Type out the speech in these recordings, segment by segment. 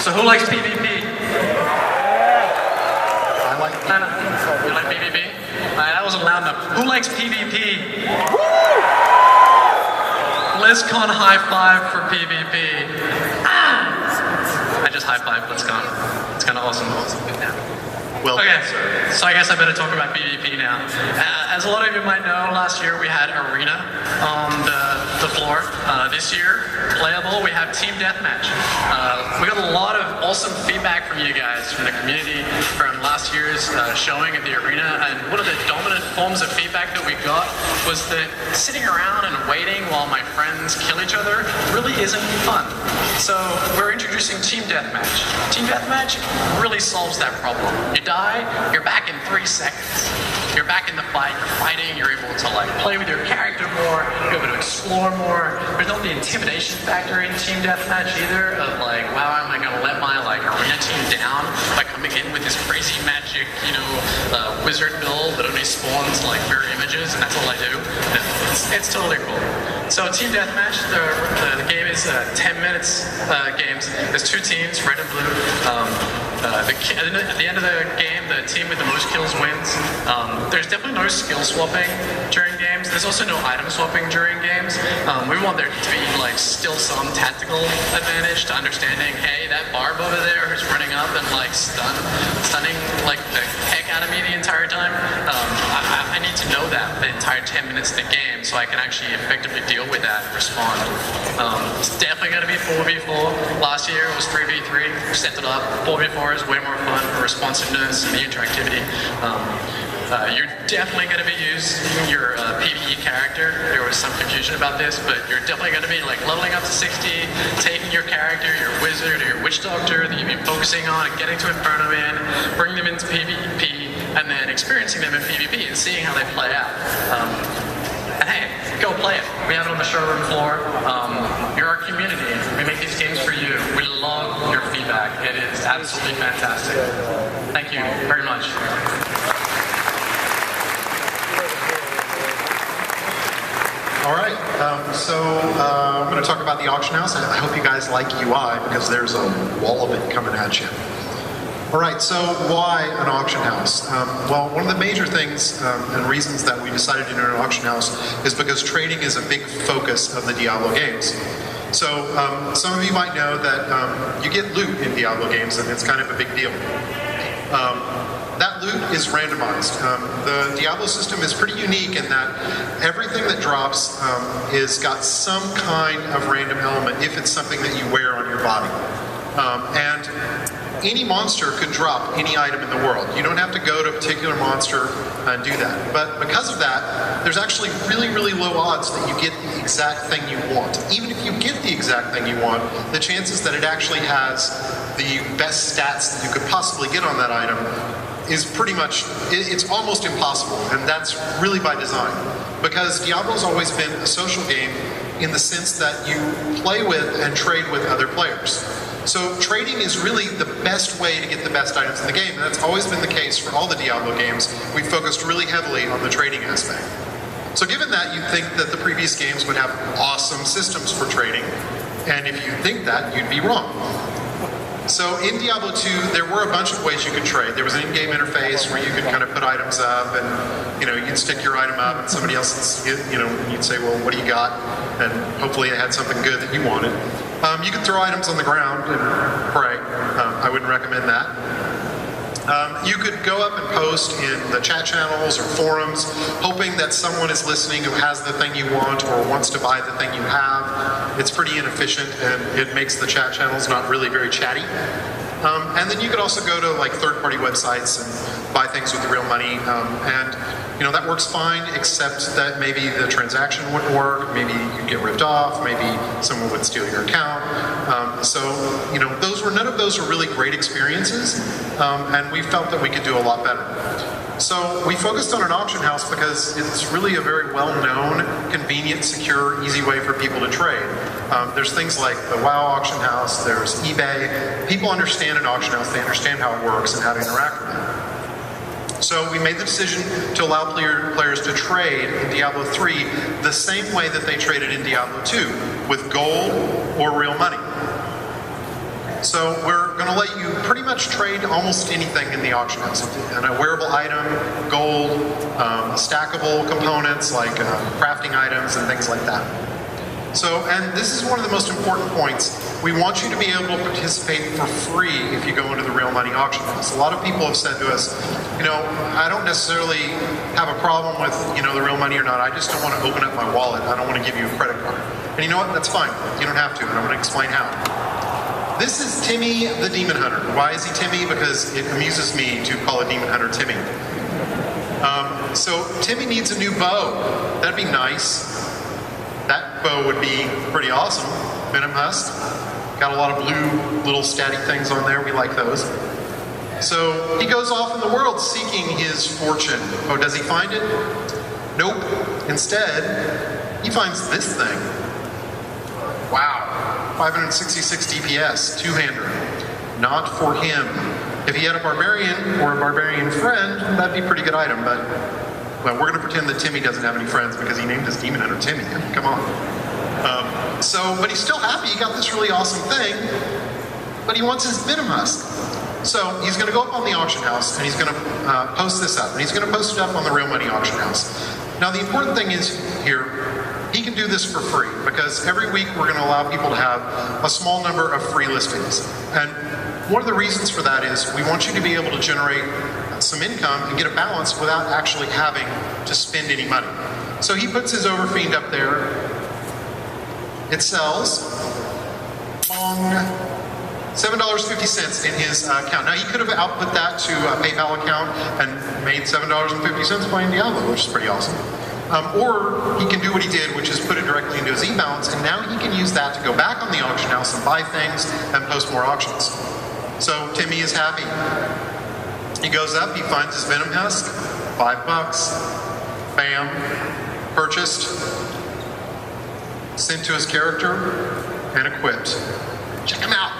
So who likes PvP? I like PvP. You like PvP? That wasn't loud enough. Who likes PvP? Blizzcon high five for PvP. I just high five Blizzcon. It's kind of awesome. Well, okay, so I guess I better talk about PvP now. As a lot of you might know, last year we had Arena on the floor. This year, playable, we have Team Deathmatch. We got a lot of awesome feedback from you guys, from the community, from last year's showing at the Arena, and one of the dominant forms of feedback that we got was that sitting around and waiting while my friends kill each other really isn't fun. So we're introducing Team Deathmatch. Team Deathmatch really solves that problem. You die, you're back in 3 seconds. You're back in the fight, you're fighting, you're able to like play with your character more, you're able to explore more. There's not the intimidation factor in Team Deathmatch either of like, wow, am I gonna let my like arena team down by coming in with this crazy magic, wizard build that only spawns like mirror images and that's all I do? No, it's totally cool. So Team Deathmatch, the game is 10 minutes games. There's 2 teams, red and blue. At the end of the game, the team with the most kills wins. There's definitely no skill swapping during games. There's also no item swapping during games. We want there to be like still some tactical advantage to understanding, hey, that barb over there who's running up and like stunning like the heck out of me the entire time. I need to know that the entire 10 minutes of the game so I can actually effectively deal with that and respond. It's definitely going to be 4v4. Last year it was 3v3. We stepped it up. 4v4 is way more fun for responsiveness and the interactivity. You're definitely going to be using your PvE character. There was some confusion about this, but you're definitely going to be like leveling up to 60, taking your character, your wizard or your witch doctor that you've been focusing on and getting to Inferno in, bringing them into PvP, and then experiencing them in PvP and seeing how they play out. And hey, go play it. We have it on the showroom floor. You're our community. We make these games for you. We love your feedback. It is absolutely fantastic. Thank you very much. all right, I'm going to talk about the auction house. I hope you guys like UI because there's a wall of it coming at you. All right, so why an auction house? Well, one of the major things and reasons that we decided to do an auction house is because trading is a big focus of the Diablo games. So some of you might know that you get loot in Diablo games, and it's kind of a big deal. That loot is randomized. The Diablo system is pretty unique in that everything that drops is got some kind of random element if it's something that you wear on your body. And any monster could drop any item in the world. You don't have to go to a particular monster and do that. But because of that, there's actually really, really low odds that you get the exact thing you want. Even if you get the exact thing you want, the chances that it actually has the best stats that you could possibly get on that item is pretty much, it's almost impossible, and that's really by design. Because Diablo's always been a social game in the sense that you play with and trade with other players. So trading is really the best way to get the best items in the game, and that's always been the case for all the Diablo games. We focused really heavily on the trading aspect. So given that, you'd think that the previous games would have awesome systems for trading, and if you think that, you'd be wrong. So in Diablo 2, there were a bunch of ways you could trade. There was an in-game interface where you could kind of put items up, and you'd stick your item up, and somebody else, you'd say, well, what do you got? And hopefully it had something good that you wanted. You could throw items on the ground and pray. I wouldn't recommend that. You could go up and post in the chat channels or forums, hoping that someone is listening who has the thing you want or wants to buy the thing you have. It's pretty inefficient, and it makes the chat channels not really very chatty. And then you could also go to like third-party websites and buy things with real money, and that works fine, except that maybe the transaction wouldn't work, maybe you'd get ripped off, maybe someone would steal your account. None of those are really great experiences, and we felt that we could do a lot better. So we focused on an auction house because it's really a very well-known, convenient, secure, easy way for people to trade. There's things like the WoW auction house, there's eBay. People understand an auction house, they understand how it works and how to interact with it. So we made the decision to allow players to trade in Diablo 3 the same way that they traded in Diablo 2, with gold or real money. So we're going to let you pretty much trade almost anything in the auction house. An wearable item, gold, stackable components like crafting items and things like that. So, and this is one of the most important points. We want you to be able to participate for free if you go into the real money auction house. A lot of people have said to us, you know, I don't necessarily have a problem with, you know, the real money or not. I just don't want to open up my wallet. I don't want to give you a credit card. And you know what? That's fine. You don't have to, and I'm going to explain how. This is Timmy the Demon Hunter. Why is he Timmy? Because it amuses me to call a Demon Hunter Timmy. So Timmy needs a new bow. That'd be nice. That bow would be pretty awesome. Venom Husk. Got a lot of blue little statty things on there. We like those. So he goes off in the world seeking his fortune. Oh, does he find it? Nope. Instead, he finds this thing. Wow. 566 DPS, two-hander. Not for him. If he had a barbarian or a barbarian friend, that'd be a pretty good item, but well, we're going to pretend that Timmy doesn't have any friends because he named his demon hunter Timmy. Come on. But he's still happy he got this really awesome thing, but he wants his Venom Husk. So he's going to go up on the auction house and he's going to post this up. And he's going to post it up on the Real Money auction house. Now the important thing is here, he can do this for free because every week we're going to allow people to have a small number of free listings. And one of the reasons for that is we want you to be able to generate some income and get a balance without actually having to spend any money. So he puts his Overfiend up there. It sells $7.50 in his account. Now he could have output that to a PayPal account and made $7.50 playing Diablo, which is pretty awesome. Or he can do what he did, which is put it directly into his e-balance, and now he can use that to go back on the auction house and buy things and post more auctions. So Timmy is happy. He goes up, he finds his Venom Husk, $5. Bam. Purchased. Sent to his character, and equipped. Check him out.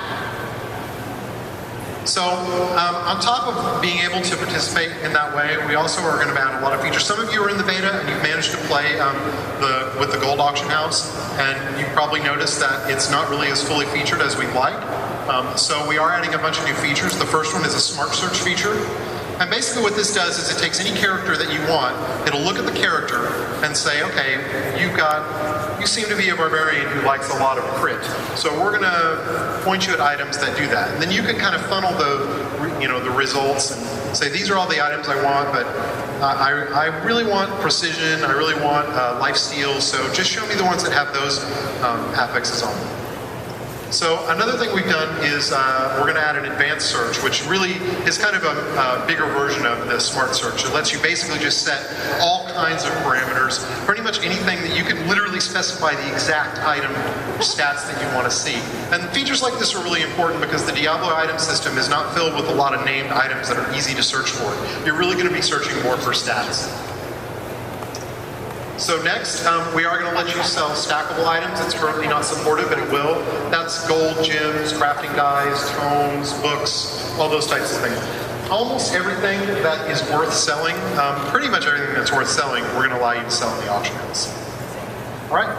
So, on top of being able to participate in that way, we also are going to add a lot of features. Some of you are in the beta and you've managed to play with the gold auction house, and you've probably noticed that it's not really as fully featured as we'd like. So we are adding a bunch of new features. The first one is a smart search feature. And basically what this does is it takes any character that you want, it'll look at the character and say, okay, you seem to be a barbarian who likes a lot of crit. So we're going to point you at items that do that. And then you can kind of funnel the results and say, these are all the items I want, but I really want precision, I really want life steal, so just show me the ones that have those affixes on them. So another thing we've done is we're going to add an advanced search, which really is kind of a bigger version of the smart search. It lets you basically just set all kinds of parameters, pretty much anything that you can literally specify the exact item stats that you want to see. And features like this are really important because the Diablo item system is not filled with a lot of named items that are easy to search for. You're really going to be searching more for stats. So next, we are going to let you sell stackable items. It's currently not supported, but it will. That's gold, gems, crafting dyes, tomes, books, all those types of things. Almost everything that is worth selling, pretty much everything that's worth selling, we're going to allow you to sell in the auction house. All right?